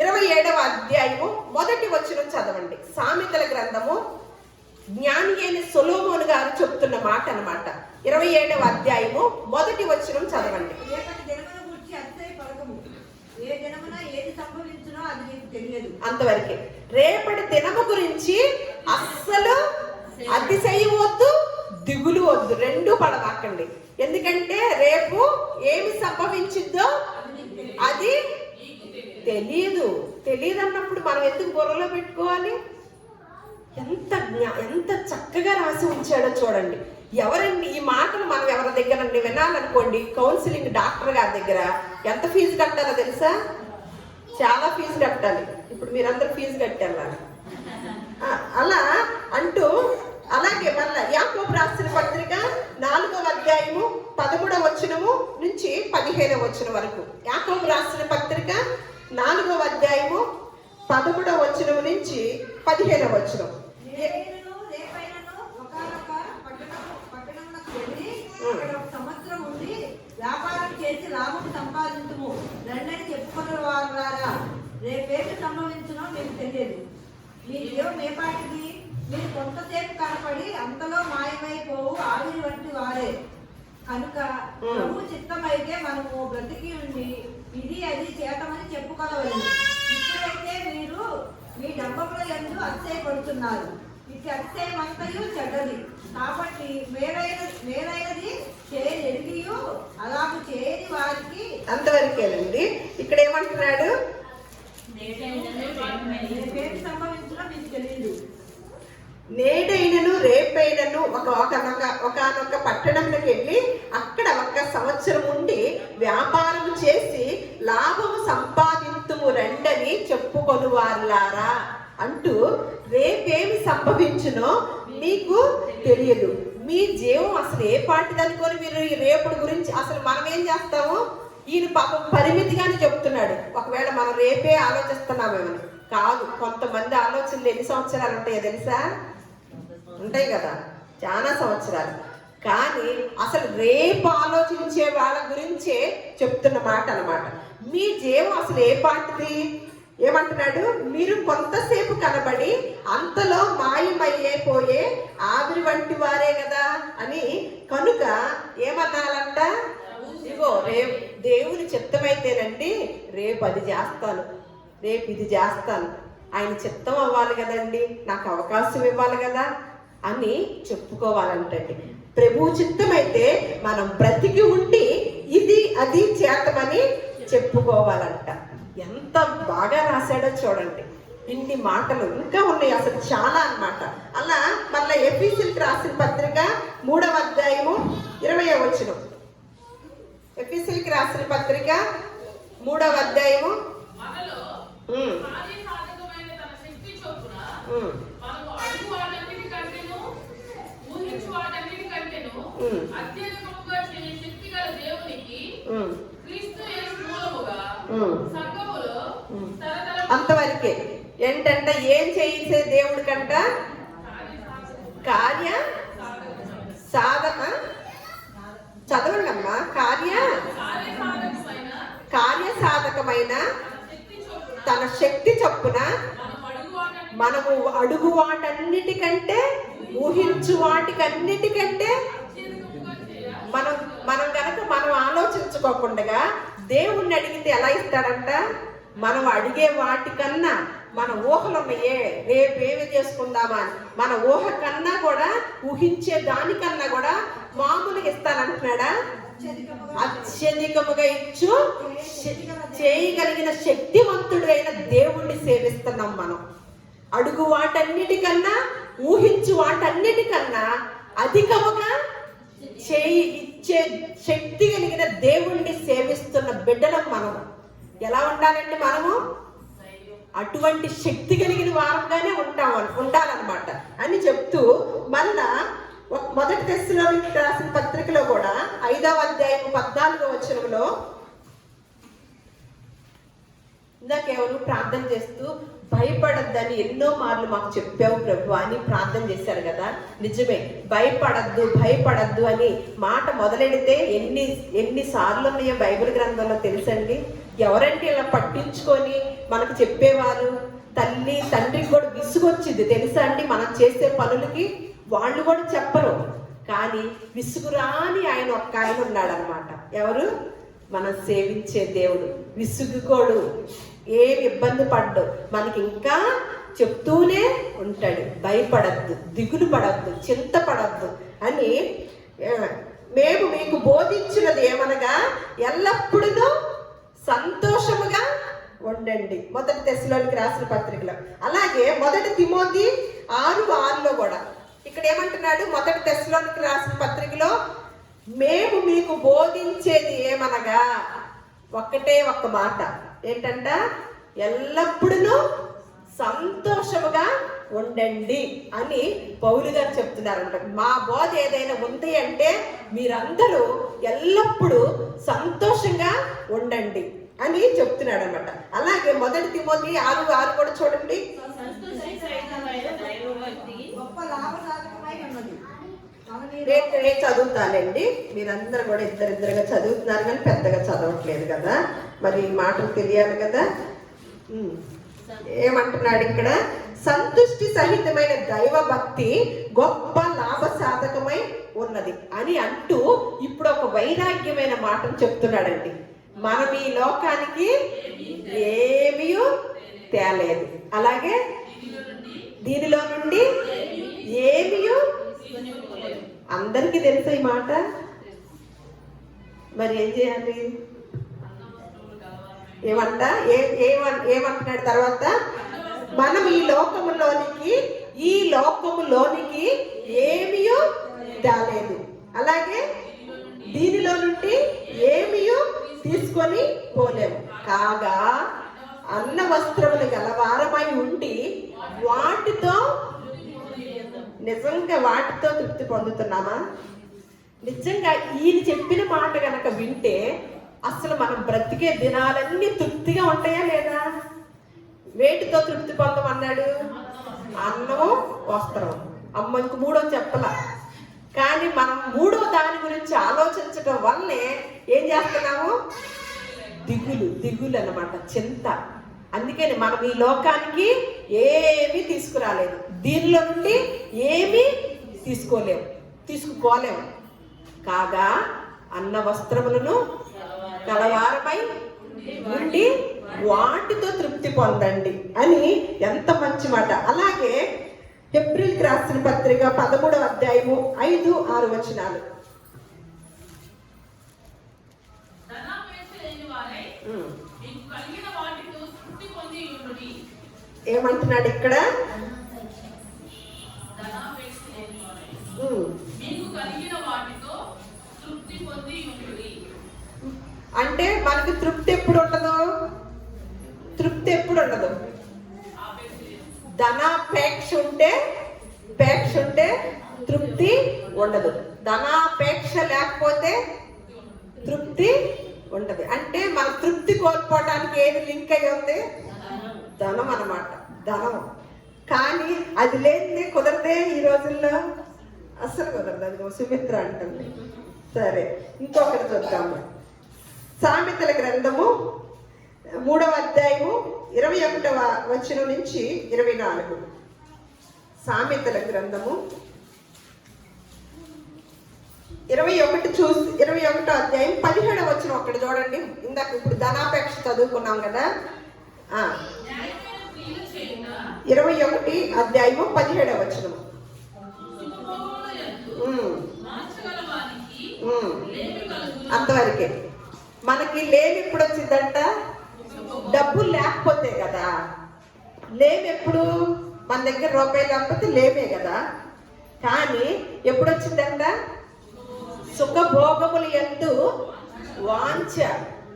S1: 27వ అధ్యాయము 1వ వచనం చదవండి. సామెతల గ్రంథము జ్ఞాని అయిన సొలొమోను గారు చెప్తున్న మాట అన్నమాట. 27వ అధ్యాయము 1వ వచనం చదవండి. అంతవరకే. రేపటి దినము గురించి అస్సలు అతిశయవద్దు, దిగులు వద్దు, 2 పడవాకండి. ఎందుకంటే రేపు ఏమి సంభవించిందో అది తెలియదు అన్నప్పుడు మనం ఎందుకు బుర్రలో పెట్టుకోవాలి? ఎంత చక్కగా రాసి ఉంచాడో చూడండి. ఎవరండి ఈ మాటలు మనం ఎవరి దగ్గర వినాలనుకోండి, కౌన్సిలింగ్ డాక్టర్ గారి దగ్గర ఎంత ఫీజు కట్టాలో తెలుసా? చాలా ఫీజు కట్టాలి. ఇప్పుడు మీరందరూ ఫీజు కట్టారు అలా అంటూ. అలాగే మళ్ళా యాకోబు రాసిన పత్రిక 4వ అధ్యాయము 13వ వచనము నుంచి 15వ వచనం వరకు. యాకోబు రాసిన పత్రిక 4వ అధ్యాయము 13వ వచనం నుంచి 15వ వచనం.
S3: వ్యాపారం చేసి లాభం సంపాదించము రండని చెప్పుకున్న వారు ద్వారా రేపేమి సంభవించునో మీకు తెలియదు. మీ జీవం ఏ పాటిది? మీరు కొంతసేపు కనపడి అంతలో మాయమైపోవు ఆవిరి వంటి వారే కనుక ప్రభు చిత్తమైతే మనము బ్రతికి ఉండి ఇది అది చేతమని చెప్పుకోవాలి. ఇప్పుడైతే మీరు మీ డబ్బముల యందు అతిశయపడుతున్నారు. ఇది అతిశయమంతయు చెడ్డది. కాబట్టి మేలైనది చేయనియు అలాగ చేయని వారికి.
S1: అంతవరకేనండి. ఇక్కడ ఏమంటున్నాడు?
S3: సంభవించడం మీకు తెలియదు.
S1: నేడైనను రేపైనను ఒకనొక పట్టణంలోకి వెళ్ళి అక్కడ 1 సంవత్సరం ఉండి వ్యాపారం చేసి లాభము సంపాదింతుము రండని చెప్పుకొని వారులారా అంటూ రేపేమి సంభవించునో మీకు తెలియదు. మీ జీవం అసలు ఏ పాటిది అనుకొని మీరు ఈ రేపటి గురించి అసలు మనం ఏం చేస్తాము? ఈయన పాపం పరిమితిగానే చెప్తున్నాడు. ఒకవేళ మనం రేపే ఆలోచిస్తున్నామేమని కాదు. కొంతమంది ఆలోచనలు ఎన్ని సంవత్సరాలు ఉంటాయో తెలుసా? ఉంటాయి కదా, చాలా సంవత్సరాలు. కానీ అసలు రేపు ఆలోచించే వాళ్ళ గురించే చెప్తున్న మాట అన్నమాట. మీ జీవం అసలు ఏ పాటిది? ఏమంటున్నాడు? మీరు కొంతసేపు కనబడి అంతలో మాయమయ్యేపోయే ఆవిరి వంటి వారే కదా అని. కనుక ఏమనాలంట? ఇగో రేపు దేవుని చిత్తమైతేనండి రేపు అది చేస్తాను, రేపు ఇది చేస్తాను, ఆయన చిత్తం అవ్వాలి కదండి, నాకు అవకాశం ఇవ్వాలి కదా అని చెప్పుకోవాలంటండి. ప్రభు చిత్తమైతే మనం బ్రతికి ఉండి ఇది అది చేతమని చెప్పుకోవాలంట. ఎంత బాగా రాశాడో చూడండి. ఇన్ని మాటలు ఇంకా ఉన్నాయి అసలు చాలా అన్నమాట. అలా మళ్ళీ ఎఫెసీయులకు రాసిన పత్రిక 3వ అధ్యాయము 20వ వచనం. ఎఫెసీయులకు రాసిన పత్రిక 3వ అధ్యాయము అంతవరకే. ఏంటంటే ఏం చేయించే దేవుడి కంట కార్య సాధక చదవండమ్మా. కార్య సాధకమైన తన శక్తి చొప్పున మనము అడుగు వాటన్నిటికంటే ఊహించు వాటికన్నిటికంటే మనం గనక మనం ఆలోచించుకోకుండా దేవుణ్ణి అడిగితే ఎలా ఇస్తాడంట? మనం అడిగే వాటికన్నా మన ఊహలు ఉన్నాయే, రేపు ఏమి చేసుకుందామా అని, మన ఊహ కన్నా కూడా, ఊహించే దానికన్నా కూడా మామూలుగా ఇస్తానంటున్నాడా? అత్యధికముగా ఇచ్చు చేయగలిగిన శక్తివంతుడైన దేవుణ్ణి సేవిస్తున్నాం మనం. అడుగు వాటన్నిటికన్నా, ఊహించు వాటన్నిటికన్నా అధికముగా ఇచ్చే శక్తి కలిగిన దేవుణ్ణి సేవిస్తున్న బిడ్డలం మనం. ఎలా ఉండాలండి మనము? అటువంటి శక్తి కలిగిన వారంగానే ఉండాలన్నమాట అని చెప్తూ, మళ్ళా మొదటి తెస్సలోనికీయులకు రాసిన పత్రికలో కూడా 5వ అధ్యాయం 14వ వచనంలో ఇందాకెవరు ప్రార్థన చేస్తూ భయపడద్దని ఎన్నో మార్లు మాకు చెప్పావు ప్రభు అని ప్రార్థన చేశారు కదా. నిజమే, భయపడద్దు అని మాట మొదలెడితే ఎన్ని సార్లు ఉన్నాయో బైబిల్ గ్రంథంలో తెలుసండి. ఎవరంటే ఇలా పట్టించుకొని మనకు చెప్పేవారు? తల్లి తండ్రికి కూడా విసుగొచ్చింది తెలుసా అండి మనం చేసే పనులకి. వాళ్ళు కూడా చెప్పరు, కానీ విసుగురాని ఆయన ఒక్క ఆయన ఉన్నాడు అనమాట. ఎవరు? మనం సేవించే దేవుడు. విసుగుకోడు, ఏమి ఇబ్బంది పడ్డు, మనకి ఇంకా చెప్తూనే ఉంటాడు. భయపడద్దు, దిగులు పడద్దు, చింతపడద్దు అని. మేము మీకు బోధించినది ఏమనగా ఎల్లప్పుడూ సంతోషముగా ఉండండి. మొదటి తెస్సలోనికీయులకు రాసిన పత్రికలో. అలాగే మొదటి తిమోతి 6:6లో కూడా ఇక్కడ ఏమంటున్నాడు? మొదటి తెస్సలోనికీయులకు రాసిన పత్రికలో మేము మీకు బోధించేది ఏమనగా, ఒక్కటే ఒక్క మాట ఏంటంట? ఎల్లప్పుడూ సంతోషముగా ఉండండి అని పౌలు గారు చెప్తున్నారంట. మా బోధ ఏదైనా ఉంది అంటే మీరందరూ ఎల్లప్పుడూ సంతోషంగా ఉండండి అని చెప్తున్నాడు అనమాట. అలాగే మొదటి తిమోతి 6:6 కూడా చూడండి. నేను చదువుతానండి, మీరందరూ కూడా ఇద్దరిద్దరుగా చదువుతున్నారు కానీ పెద్దగా చదవట్లేదు కదా, మరి మాటలు తెలియాలి కదా. ఏమంటున్నాడు ఇక్కడ? సంతుష్టి సహితమైన దైవ భక్తి గొప్ప లాభ సాధకమై ఉన్నది అని అంటూ ఇప్పుడు ఒక వైరాగ్యమైన మాటను చెప్తున్నాడండి. మనం ఈ లోకానికి ఏమీ తేలేదు, అలాగే దీనిలో నుండి ఏమీ. అందరికీ తెలుసు ఈ మాట, మరి ఏం చేయాలి? ఏమంటున్నాడు తర్వాత? మనం ఈ లోకములోనికి ఏమీ తేలేదు, అలాగే దీనిలో నుండి ఏమీ తీసుకొని పోలేము. కాగా అన్న వస్త్రములు గలవారమై ఉండి నిజంగా వాటితో తృప్తి పొందుతున్నామా? నిజంగా ఈయన చెప్పిన మాట గనక వింటే అసలు మనం బ్రతికే దినాలన్నీ తృప్తిగా ఉంటాయా లేదా? వేటితో తృప్తి పొందమన్నాడు? అన్నం, వస్త్రం. అమ్మ ఇంక మూడో చెప్పలా, కానీ మనం మూడో దాని గురించి ఆలోచించడం వల్లే ఏం చేస్తున్నాము? దిగులు అన్నమాట, చింత. అందుకని మనం ఈ లోకానికి ఏమీ తీసుకురాలేదు, దీనిలో నుండి ఏమీ తీసుకుపోలేము. కాగా అన్న వస్త్రములను కలవారమై ఉండి వాటితో తృప్తి పొందండి అని ఎంత మంచి మాట. అలాగే హెబ్రీయులకు రాసిన పత్రిక 13వ అధ్యాయము 5-6 వచనాలు. ఏమంటున్నాడు ఇక్కడ? అంటే మనకి తృప్తి ఎప్పుడు ఉండదు? ధనాపేక్ష ఉంటే తృప్తి ఉండదు, ధనాపేక్ష లేకపోతే తృప్తి ఉండదు. అంటే మన తృప్తి కోల్పోవడానికి ఏది లింక్ అయ్యి ఉంది? ధనం అన్నమాట, ధనం. కానీ అది లేనిదే కుదరదే ఈ రోజుల్లో, అస్సలు కుదరదు. అది సుమిత్ర అంటుంది. సరే, ఇంకొకటి చూద్దాము. సామెతల గ్రంథము 3వ అధ్యాయము 21వ వచనం నుంచి 24. సామెతల గ్రంథము 21వ అధ్యాయం 17వ వచనం ఒకటి చూడండి. ఇందాక ఇప్పుడు ధనాపేక్ష చదువుకున్నాం కదా. 21 అధ్యాయము 17వ వచనం. అంతవరకే. మనకి లేమి ఎప్పుడు వచ్చిందంట? డబ్బులు లేకపోతే కదా. లేమి ఎప్పుడు? మన దగ్గర రూపాయలు లేకపోతే లేమే కదా. కానీ ఎప్పుడు వచ్చిందంట? సుఖభోగములు యందు వాంఛ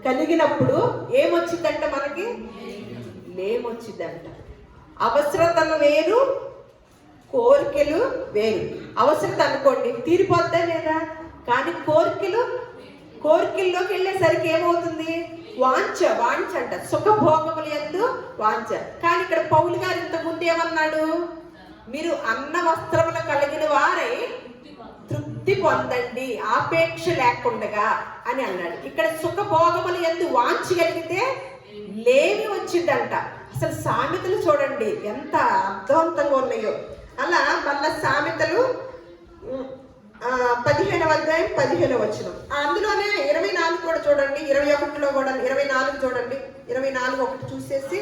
S1: కలిగినప్పుడు ఏమొచ్చిందంట? మనకి లేమొచ్చిందంట. అవసరతలు వేరు, కోరికలు వేరు. అవసరత అనుకోండి తీరిపోద్దా లేదా, కానీ కోరికల్లోకి వెళ్ళేసరికి ఏమవుతుంది? వాంఛ అంట. సుఖభోగములు యందు వాంఛ. కానీ ఇక్కడ పౌలు గారు ఇంతకుముందు ఏమన్నాడు? మీరు అన్న వస్త్రములు కలిగిన వారై తృప్తి పొందండి, ఆపేక్ష లేకుండగా అని అన్నాడు. ఇక్కడ సుఖభోగములు యందు వాంఛ కలిగితే లేమి వచ్చిందంట. అసలు సామెతలు చూడండి ఎంత అర్థవంతంగా ఉన్నాయో. అలా మళ్ళా సామెతలు 15వ అధ్యాయం 15వ వచనం. అందులోనే 24 కూడా చూడండి, 21లో కూడా 24 చూడండి. 24 ఒకటి చూసేసి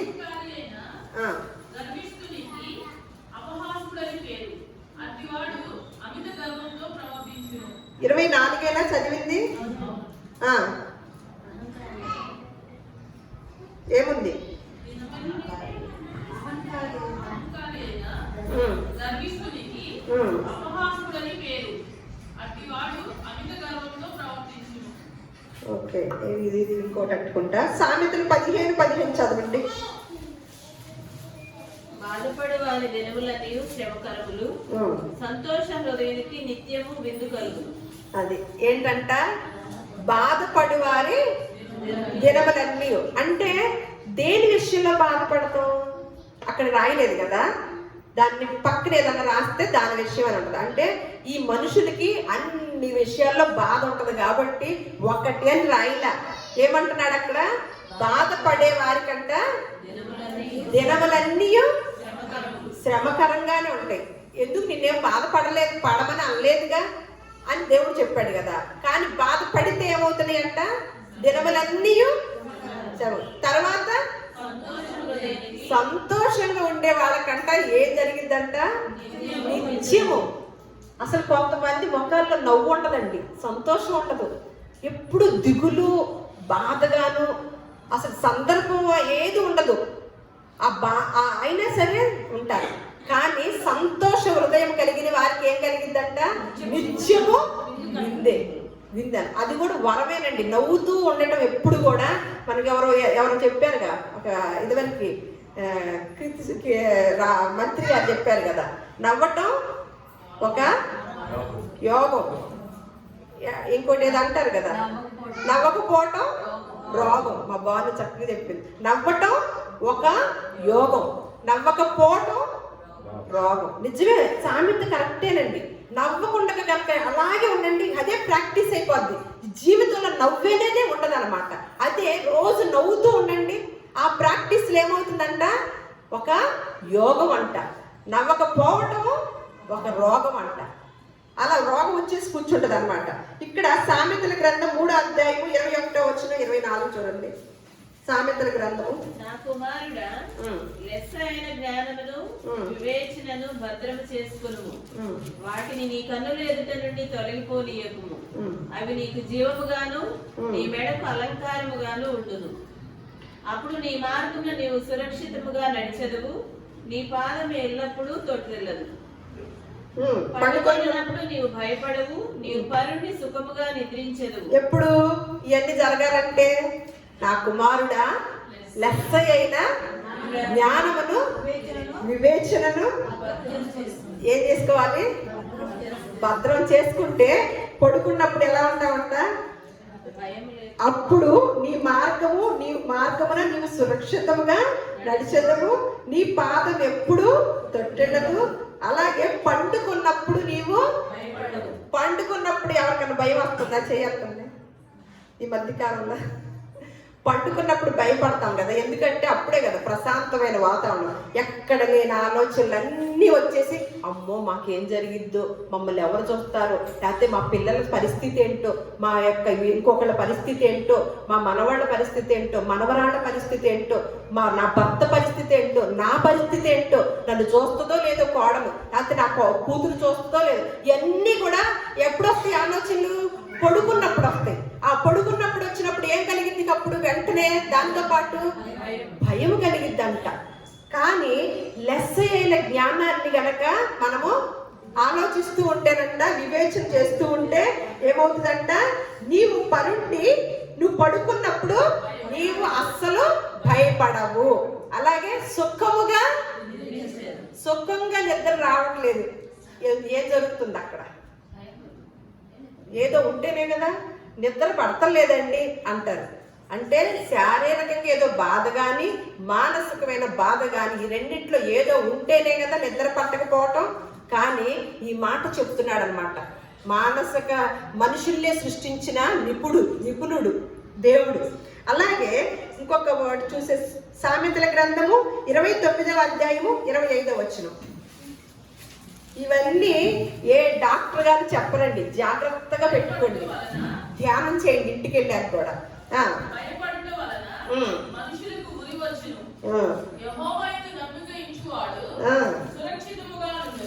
S1: 24 చదివింది. ఏముంది? ఓకే, ఇది ఇంకోటి అట్టుకుంటా. సామెతలు 15:15 చదవండి.
S4: బాధపడు వారి దినములన్నీ శ్రమకరములు, సంతోష హృదయునికి నిత్యము విందు కలుగును.
S1: అది ఏంటంట? బాధపడు వారి దినములన్నీ అంటే దేని విషయంలో బాధపడతాం? అక్కడ రాయలేదు కదా, దాన్ని పక్కన ఏదన్నా రాస్తే దాని విషయం అని ఉంటుంది. అంటే ఈ మనుషులకి అన్ని విషయాల్లో బాధ ఉంటుంది కాబట్టి ఒకటి అని రాయిలా. ఏమంటున్నాడు అక్కడ? బాధపడే వారికంట దినములన్నీ శ్రమకరంగానే ఉంటాయి. ఎందుకు నిన్నేం పడమని అనలేదుగా అని దేవుడు చెప్పాడు కదా. కానీ బాధపడితే ఏమవుతున్నాయి అంట? దినములన్నీ తర్వాత సంతోషంగా ఉండే వాళ్ళకంట ఏం జరిగిందంట? నిత్యము. అసలు కొంతమంది ముఖాల్లో నవ్వు ఉండదండి, సంతోషం ఉండదు, ఎప్పుడు దిగులు, బాధగాను, అసలు సందర్భం ఏది ఉండదు. అయినా సరే ఉంటారు. కానీ సంతోష హృదయం కలిగిన వారికి ఏం కలిగిందంట? నిత్యము విందని. అది కూడా వరమేనండి. నవ్వుతూ ఉండటం ఎప్పుడు కూడా. మనకి ఎవరో చెప్పారుగా, ఒక ఇదివరకు మంత్రి గారు చెప్పారు కదా, నవ్వటం ఒక యోగం. ఇంకోటి ఏదో అంటారు కదా, నవ్వకపోవటం రోగం. మా బాను చక్కగా చెప్పింది. నవ్వటం ఒక యోగం, నవ్వకపోవటం రోగం. నిజమే, సామెత కరెక్టేనండి. నవ్వకుండా కనుక అలాగే ఉండండి, అదే ప్రాక్టీస్ అయిపోద్ది. జీవితంలో నవ్వేనేదే ఉండదు అనమాట. అదే రోజు నవ్వుతూ ఉండండి, ఆ ప్రాక్టీస్లో ఏమవుతుందంట? ఒక యోగం అంట. నవ్వకపోవటం ఒక రోగం అంట. అలా రోగం వచ్చేసి కూర్చుంటది అనమాట. ఇక్కడ సామెతల గ్రంథం 3వ అధ్యాయము 21వ వచనం 24 చూడండి. సామెతల గ్రంథము.
S4: నా కుమారుడా, లెస్స అయిన జ్ఞానమును వివేచనను భద్రము చేసుకును. వాటిని నీ కన్నుల ఎదుట నుండి తొలగిపోనీయకుము. అవి నీకు జీవముగాను నీ మెడకు అలంకారముగాను ఉండును. అప్పుడు నీ మార్గమున నీవు సురక్షితముగా నడిచెదవు, నీ పాదము ఎల్లప్పుడూ తొట్టిల్లదు. పడుకున్నప్పుడు నీవు భయపడవు, నీవు పరుణ్ణి సుఖముగా నిద్రించెదవు.
S1: ఎప్పుడు ఇవన్నీ జరగాలంటే నా కుమారుడా, లెస్స అయిన జ్ఞానమును వివేచనను ఏం చేసుకోవాలి? భద్రం చేసుకుంటే పడుకున్నప్పుడు ఎలా ఉంటావంట? అప్పుడు నీ మార్గమున నీవు సురక్షితముగా నడిచెదవు, నీ పాదం ఎప్పుడు తొట్టిల్లదు. అలాగే పండుకున్నప్పుడు ఎవరికైనా భయం వస్తుందా? చేయకుండా ఈ మధ్యకాలంలో పండుకున్నప్పుడు భయపడతాం కదా, ఎందుకంటే అప్పుడే కదా ప్రశాంతమైన వాతావరణం, ఎక్కడ లేని ఆలోచనలు అన్నీ వచ్చేసి అమ్మో మాకేం జరిగిద్దో, మమ్మల్ని ఎవరు చూస్తారో, లేకపోతే మా పిల్లల పరిస్థితి ఏంటో, మా యొక్క ఇంకొకళ్ళ పరిస్థితి ఏంటో, మా మనవాళ్ళ పరిస్థితి ఏంటో, మనవరాళ్ళ పరిస్థితి ఏంటో, నా భర్త పరిస్థితి ఏంటో, నా పరిస్థితి ఏంటో, నన్ను చూస్తుందో లేదో కోడలు, లేకపోతే నా కూతురు చూస్తుందో లేదో, ఇవన్నీ కూడా ఎప్పుడు వస్తాయి ఆలోచనలు? పడుకున్నప్పుడు వస్తాయి. ఆ పడుకున్నప్పుడు వచ్చినప్పుడు ఏం కలిగింది? అప్పుడు వెంటనే దాంతో పాటు భయం కలిగిద్దంట. కానీ లెస్ అయిన జ్ఞానాన్ని గనక మనము ఆలోచిస్తూ ఉంటేనంట, వివేచన చేస్తూ ఉంటే ఏమవుతుందంట, నీవు పరుండి నువ్వు పడుకున్నప్పుడు నీవు అస్సలు భయపడవు. అలాగే సుఖంగా నిద్ర రావట్లేదు. ఏం జరుగుతుంది అక్కడ? ఏదో ఉంటేనే కదా నిద్ర పడతలేదండి అంటారు. అంటే శారీరకంగా ఏదో బాధ కానీ మానసికమైన బాధ కానీ ఈ రెండిట్లో ఏదో ఉంటేనే కదా నిద్ర పట్టకపోవటం. కానీ ఈ మాట చెప్తున్నాడు అనమాట, మానసిక మనుషుల్నే సృష్టించిన నిపుణుడు దేవుడు. అలాగే ఇంకొక వర్డ్ చూసే, సామెతల గ్రంథము 29వ అధ్యాయము 25వ వచనం. ఇవన్నీ ఏ డాక్టర్ గారు చెప్పరండి, జాగ్రత్తగా పెట్టుకోండి, ధ్యానం చేయండి ఇంటికి వెళ్ళాక కూడా.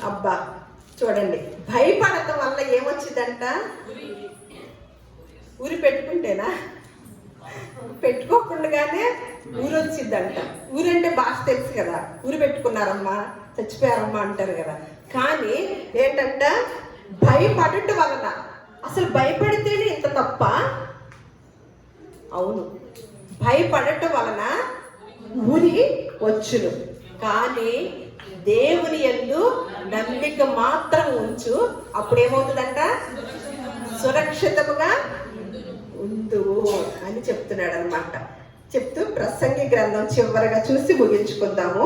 S1: అబ్బా చూడండి, భయపడటం వల్ల ఏమొచ్చిందంట? ఊరి పెట్టుకుంటేనా? పెట్టుకోకుండానే ఊరు వచ్చిందంట. ఊరంటే భాష తెలుసు కదా, ఊరు పెట్టుకున్నారమ్మా, చచ్చిపోయారమ్మా అంటారు కదా. కానీ ఏంటంట, భయపడటం వలన, అసలు భయపడితేనే ఇంత తప్ప? అవును, భయపడటం వలన ఊరి వచ్చును, కానీ దేవుని యందు నమ్మిక మాత్రం ఉంచు, అప్పుడేమవుతుందంట? సురక్షితముగా ఉండు అని చెప్తున్నాడు అనమాట. చెప్తూ ప్రసంగి గ్రంథం చివరిగా చూసి ముగించుకుందాము.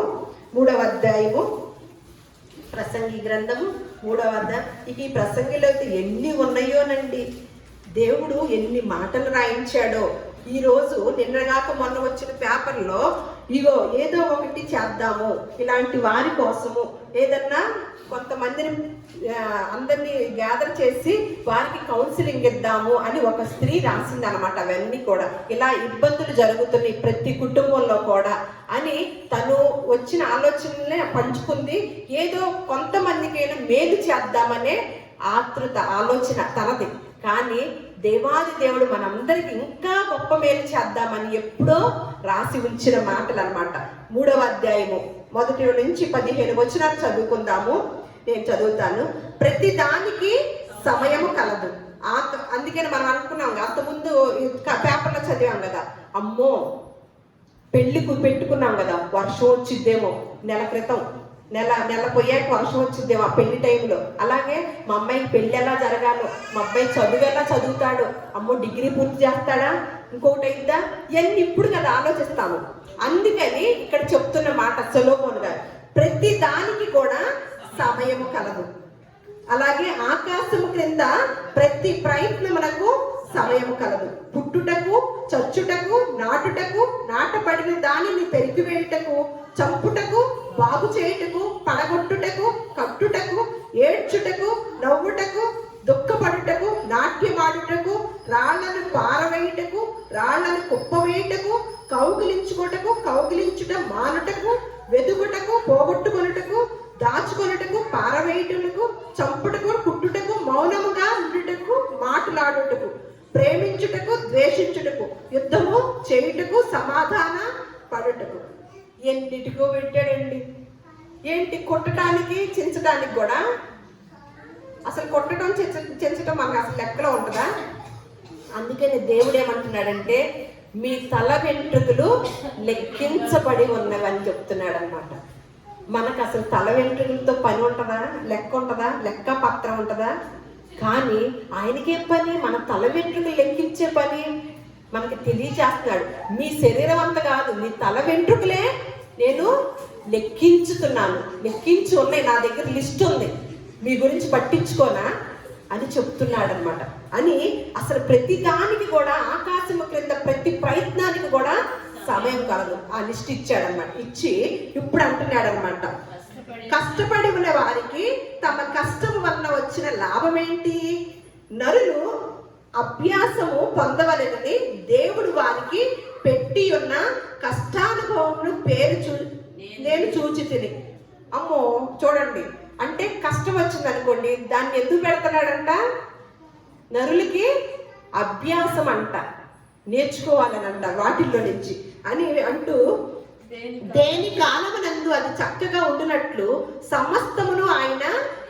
S1: 3వ అధ్యాయము, ప్రసంగి గ్రంథము 3వ అధ్యాయం. ఈ ప్రసంగిలో అయితే ఎన్ని ఉన్నాయోనండి, దేవుడు ఎన్ని మాటలు రాయించాడో. ఈరోజు నిన్నగాక మొన్న వచ్చిన పేపర్లో ఇగో ఏదో ఒకటి చేద్దాము, ఇలాంటి వారి కోసము ఏదన్నా కొంతమందిని అందరినీ గ్యాదర్ చేసి వారికి కౌన్సిలింగ్ ఇద్దాము అని ఒక స్త్రీ రాసింది అనమాట. అవన్నీ కూడా ఇలా ఇబ్బందులు జరుగుతున్నాయి ప్రతి కుటుంబంలో కూడా అని తను వచ్చిన ఆలోచనలే పంచుకుంది. ఏదో కొంతమందికైనా మేలు చేద్దామనే ఆతృత ఆలోచన తనది. కానీ దేవాది దేవుడు మనందరికి ఇంకా గొప్ప మేలు చేద్దామని ఎప్పుడో రాసి ఉంచిన మాటలు అనమాట. 3వ అధ్యాయము 1 నుంచి 15 వచనాలు చదువుకుందాము. నేను చదువుతాను. ప్రతి దానికి సమయము కలదు. అందుకని మనం అనుకున్నాం, అంతకుముందు పేపర్లో చదివాం కదా, అమ్మో పెళ్లికి పెట్టుకున్నాం కదా, వర్షం వచ్చిద్దేమో, నెల క్రితం నెల పోయాక వర్షం వచ్చిద్దేమో ఆ పెళ్లి టైంలో. అలాగే మా అమ్మాయికి పెళ్లి ఎలా జరగాలో, మా అబ్బాయి చదువు ఎలా చదువుతాడు, అమ్మో డిగ్రీ పూర్తి చేస్తాడా, ఇంకొకటి అయిద్దా, ఇవన్నీ ఇప్పుడు కదా ఆలోచిస్తాము. అందుకని ఇక్కడ చెప్తున్న మాట సొలొమోను గారు, ప్రతి దానికి కూడా సమయము కలదు. అలాగే ఆకాశము క్రింద ప్రతి ప్రయత్నమునకు సమయము కలదు. పుట్టుటకు, చచ్చుటకు, నాటుటకు, నాటపడిన దానిని పెరిగివేయుటకు, చంపుటకు, బాగు చేయుటకు, పడగొట్టుటకు, కట్టుటకు, ఏడ్చుటకు, నవ్వుటకు, దుఃఖపడుటకు, నాట్యమాడుటకు, రాళ్లను పారవేయుటకు, రాళ్లను కుప్పవేయుటకు, కౌగిలించుటకు, కౌగిలించుట మానుటకు, వెదుగుటకు, పోగొట్టుకొనుటకు, దాచుకొనుటకు, పారవేయుటకు, చంపుటకు, కుట్టుటకు, మౌనముగా ఉండుటకు, మాట్లాడుటకు, ప్రేమించుటకు, ద్వేషించుటకు, యుద్ధము చేయుటకు, సమాధాన పడుటకు. ఎన్నిటికో పెట్టాడండి. ఏంటి? కొట్టడానికి, చించడానికి కూడా. అసలు కొట్టడం చించడం మనకు అసలు లెక్కలో ఉంటుందా? అందుకని దేవుడు ఏమంటున్నాడంటే, మీ తల వెంట్రుకలు లెక్కించబడి ఉన్నవని చెప్తున్నాడు అనమాట. మనకు అసలు తల వెంట్రుకలతో పని ఉంటుందా? లెక్క ఉంటుందా? లెక్క పత్రం ఉంటుందా? కానీ ఆయనకేం పని? మన తల వెంట్రుకలు లెక్కించే పని మనకి తెలియజేస్తున్నాడు. మీ శరీరం అంతా కాదు, మీ తల వెంట్రుకలే నేను లెక్కించుతున్నాను, లెక్కించి ఉన్నాయి, నా దగ్గర లిస్ట్ ఉంది, మీ గురించి పట్టించుకోనా అని చెప్తున్నాడు అనమాట. అని అసలు ప్రతి దానికి కూడా, ఆకాశము క్రింద ప్రతి ప్రయత్నానికి కూడా సమయం కలదు. ఆ లిస్ట్ ఇచ్చాడనమాట. ఇచ్చి ఇప్పుడు అంటున్నాడు అనమాట, కష్టపడి ఉన్న వారికి తమ కష్టం వలన వచ్చిన లాభం ఏంటి? నరులు అభ్యాసము పొందవలెనని దేవుడు వారికి పెట్టి ఉన్న కష్టానుభవమును నేను చూచి తిని. అమ్మో చూడండి, అంటే కష్టం వచ్చింది అనుకోండి, దాన్ని ఎందుకు పెడుతున్నాడంట? నరులకి అభ్యాసం అంట, నేర్చుకోవాలని అంట వాటిల్లో నుంచి అని అంటూ, దేని కాలమునందు అది చక్కగా ఉండునట్లు సమస్తమును ఆయన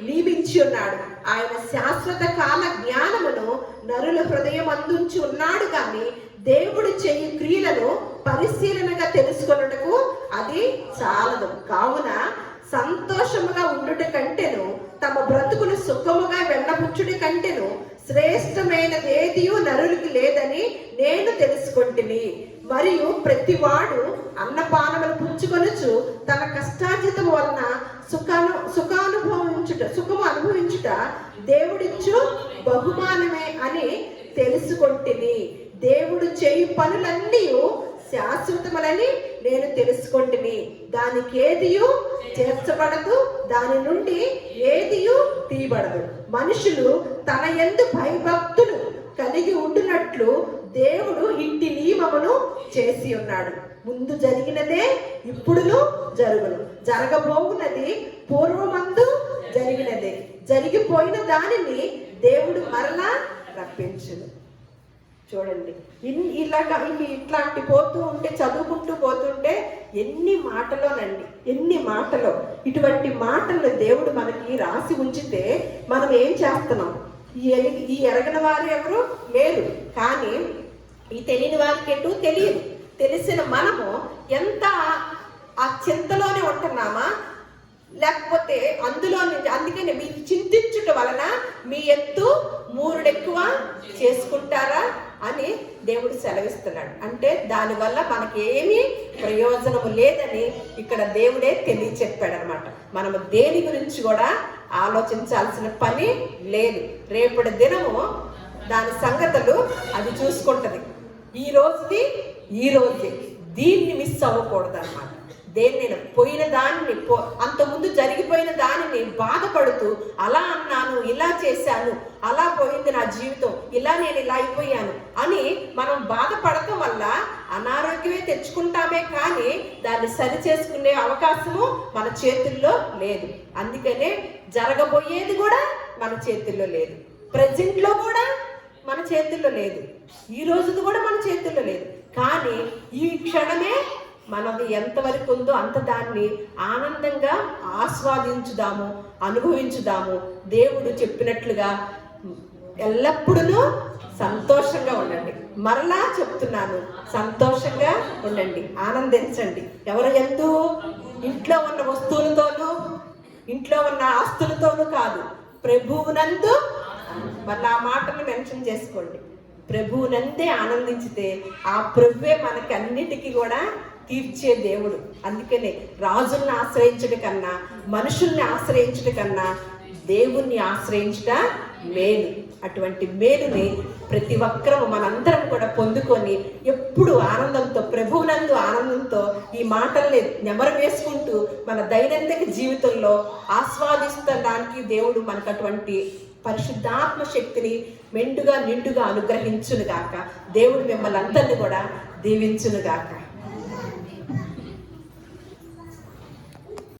S1: నియమించి ఉన్నాడు. ఆయన శాశ్వత కాల జ్ఞానమును నరుల హృదయం అందించి ఉన్నాడు కానీ దేవుడు చేయు క్రియలను పరిశీలనగా తెలుసుకొనుటకు అది చాలదు. కావున సంతోషముగా ఉండుట కంటేను తమ బ్రతుకును సుఖముగా వెళ్ళబుచ్చుడి కంటేను శ్రేష్టమైనదేదియు నరులకి లేదని నేను తెలుసుకుంటుని. మరియు ప్రతివాడు అన్నపానములు పుచ్చుకొనుచు తన కష్టార్జితం వలన సుఖము అనుభవించుట దేవుడిచ్చు బహుమానమే అని తెలుసుకొంటిని. దేవుడు చేయు పనులన్నీ శాశ్వతములని నేను తెలుసుకొంటిని. దానికి ఏదియు చేర్చబడదు, దాని నుండి ఏదియు తీయబడదు. మనుషులు తన యందు భయభక్తులు కలిగి ఉండునట్లు దేవుడు ఇంటి నియమమును చేసి ఉన్నాడు. ముందు జరిగినదే ఇప్పుడును జరుగును, జరగబోవున్నది పూర్వమందు జరిగినదే. జరిగిపోయిన దానిని దేవుడు మరలా రప్పించును. చూడండి, ఇట్లాంటి పోతూ ఉంటే, చదువుకుంటూ పోతుంటే ఎన్ని మాటలోనండి, ఎన్ని మాటలో. ఇటువంటి మాటలు దేవుడు మనకి రాసి ఉంచితే మనం ఏం చేస్తున్నాం? ఈ ఎరగని వారు ఎవరు లేరు, కానీ ఈ తెలియని వారికి ఎటు తెలియదు. తెలిసిన మనము ఎంత ఆ చింతలోనే ఉంటున్నామా, లేకపోతే అందులో నుంచి, అందుకని మీరు చింతించుట వలన మీ ఎత్తు మూరుడెక్కువ చేసుకుంటారా అని దేవుడు సెలవిస్తున్నాడు. అంటే దానివల్ల మనకేమీ ప్రయోజనము లేదని ఇక్కడ దేవుడే తెలియచెప్పాడు అనమాట. మనము దేని గురించి కూడా ఆలోచించాల్సిన పని లేదు. రేపటి దినము దాని సంగతులు అది చూసుకుంటది. ఈ రోజుది దీన్ని మిస్ అవ్వకూడదు అనమాట. దేన్నైనా పోయిన దానిని, అంతకుముందు జరిగిపోయిన దానిని బాధపడుతూ అలా అన్నాను, ఇలా చేశాను, అలా పోయింది నా జీవితం, నేను ఇలా అయిపోయాను అని మనం బాధపడటం వల్ల అనారోగ్యమే తెచ్చుకుంటామే కానీ దాన్ని సరి చేసుకునే అవకాశము మన చేతుల్లో లేదు. అందుకనే జరగబోయేది కూడా మన చేతుల్లో లేదు, ప్రెజెంట్లో కూడా మన చేతుల్లో లేదు, ఈ రోజుది కూడా మన చేతుల్లో లేదు. కానీ ఈ క్షణమే మనది ఎంతవరకు ఉందో అంత దాన్ని ఆనందంగా ఆస్వాదించుదాము, అనుభవించుదాము. దేవుడు చెప్పినట్లుగా ఎల్లప్పుడూ సంతోషంగా ఉండండి. మరలా చెప్తున్నాను, సంతోషంగా ఉండండి, ఆనందించండి. ఎవరు ఎందు? ఇంట్లో ఉన్న వస్తువులతోనూ, ఇంట్లో ఉన్న ఆస్తులతోనూ కాదు, ప్రభువునందు. మళ్ళీ ఆ మాటను మెన్షన్ చేసుకోండి. ప్రభువునందే ఆనందించితే ఆ ప్రభువే మనకి అన్నిటికీ కూడా తీర్చే దేవుడు. అందుకనే రాజుల్ని ఆశ్రయించడం కన్నా, మనుషుల్ని ఆశ్రయించడం కన్నా దేవుణ్ణి ఆశ్రయించుట మేలు. అటువంటి మేలుని ప్రతి ఒక్కరూ మనందరం కూడా పొందుకొని ఎప్పుడు ఆనందంతో, ప్రభువునందు ఆనందంతో ఈ మాటల్ని నెమరు వేసుకుంటూ మన దైనందిక జీవితంలో ఆస్వాదిస్తడానికి దేవుడు మనకు అటువంటి పరిశుద్ధాత్మ శక్తిని మెండుగా నిండుగా అనుగ్రహించును గాక. దేవుడు మిమ్మల్ని అందరినీ కూడా దీవించును గాక.